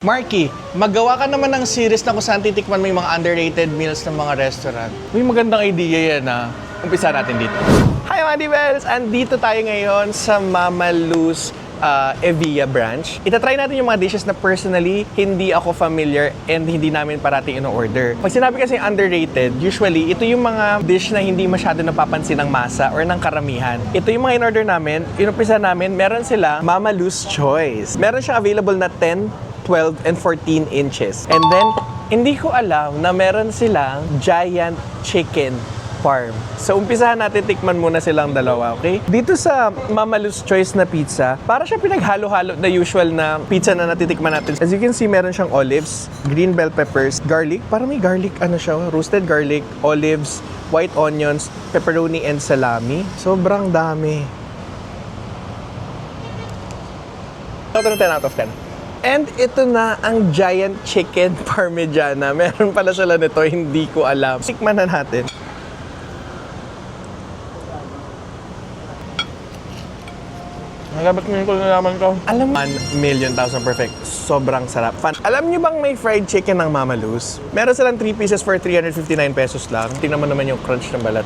Marky, magawa ka naman ng series na kung saan titikman mo yung mga underrated meals ng mga restaurant. May magandang idea yan na umpisa natin dito. Hi mga Divels! Andito tayo ngayon sa Mama Lou's Evia branch. Itatry natin yung mga dishes na personally hindi ako familiar and hindi namin parating in-order. Pag sinabi kasi underrated, usually ito yung mga dish na hindi masyado napapansin ng masa or ng karamihan. Ito yung mga in-order namin. Inumpisa namin, meron sila Mama Lou's Choice. Meron siyang available na 10, 12 and 14 inches. And then, hindi ko alam na meron silang giant chicken parm. So, umpisahan natin, tikman muna silang dalawa, okay? Dito sa Mama Lou's Choice na pizza, para siya pinaghalo-halo na usual na pizza na natitikman natin. As you can see, meron siyang olives, green bell peppers, garlic. Parang may garlic, roasted garlic, olives, white onions, pepperoni, and salami. Sobrang dami. Ito na 10 out of 10. And ito na ang giant chicken parmigiana. Meron pala sila nito, hindi ko alam. Tikman na natin. Nagabot mo ko nalaman ko. Alam mo, 1,000,000 perfect. Sobrang sarap. Fun. Alam niyo bang may fried chicken ng Mama Lou's? Meron silang 3 pieces for 359 pesos lang. Tingnan mo naman yung crunch ng balat.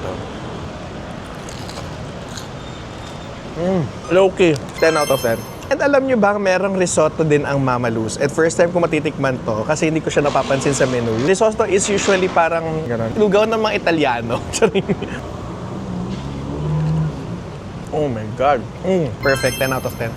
Low-key. 10 out of 10. And alam nyo bang merong risotto din ang Mama Lou's? At first time ko matitikman to kasi hindi ko siya napapansin sa menu. Risotto is usually parang lugaw ng mga Italiano. Oh my God. Perfect. 10 out of 10.